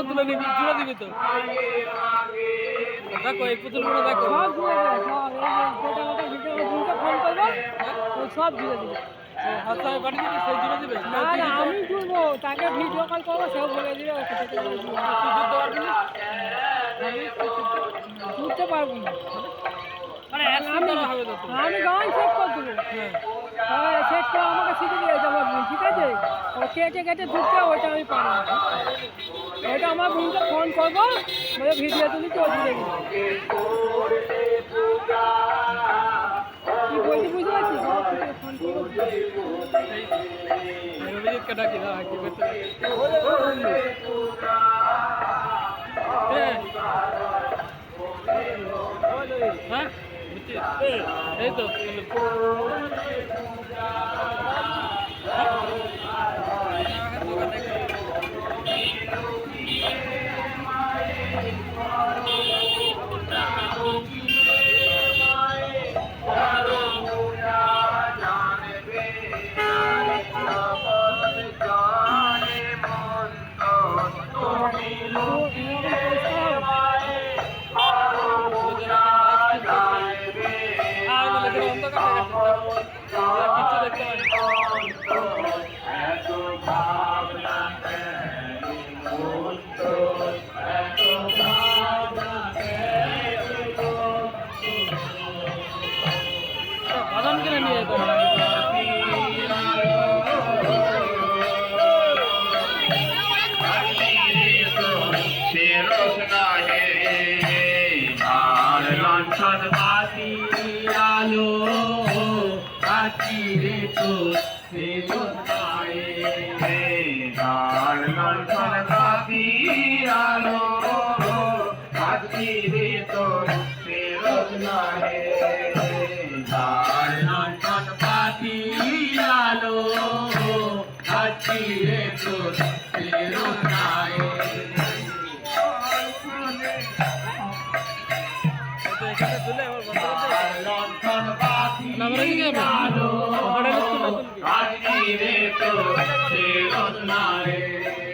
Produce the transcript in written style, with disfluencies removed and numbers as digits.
তুলে নিবি জুড়ে দিবি তো দেখো এই পুতুলগুলো দেখো সব জুড়ে দেবে সব জুড়ে দেবে হাতে পাঠিয়ে দিবি সে জুড়ে দিবে না না আমি জুড়বো তাকে ভিডিও কল করবো সেও বলে দিবে তুই জুড়তে পারবি না জুড়তে পারবো না মানে আমি গান সেট করে দেবো হ্যাঁ সেট করে আমাকে শিখে দিয়ে যাবো ঠিক আছে ও কেটে কেটে ঢুকতে ওইটা আমি পারি না ওইটা আমার বোনকে ফোন করবো বলে ভিডিও তুলি তো জুড়ে দিবো কি বলছি বুঝতে পারছিস ফোন ডাকি না কি করতে হ্যাঁ এই তো বাদাম কিনে নিয়ে যেতে আলো আছি রে তো লণ্ঠন বাতি আলো আছি রে তো ফেরত নাহে লণ্ঠন বাতি আলো আছি রে তো ফেরত নাহে লণ্ঠন বাতি আলো আছি রে তো ফেরত নাহে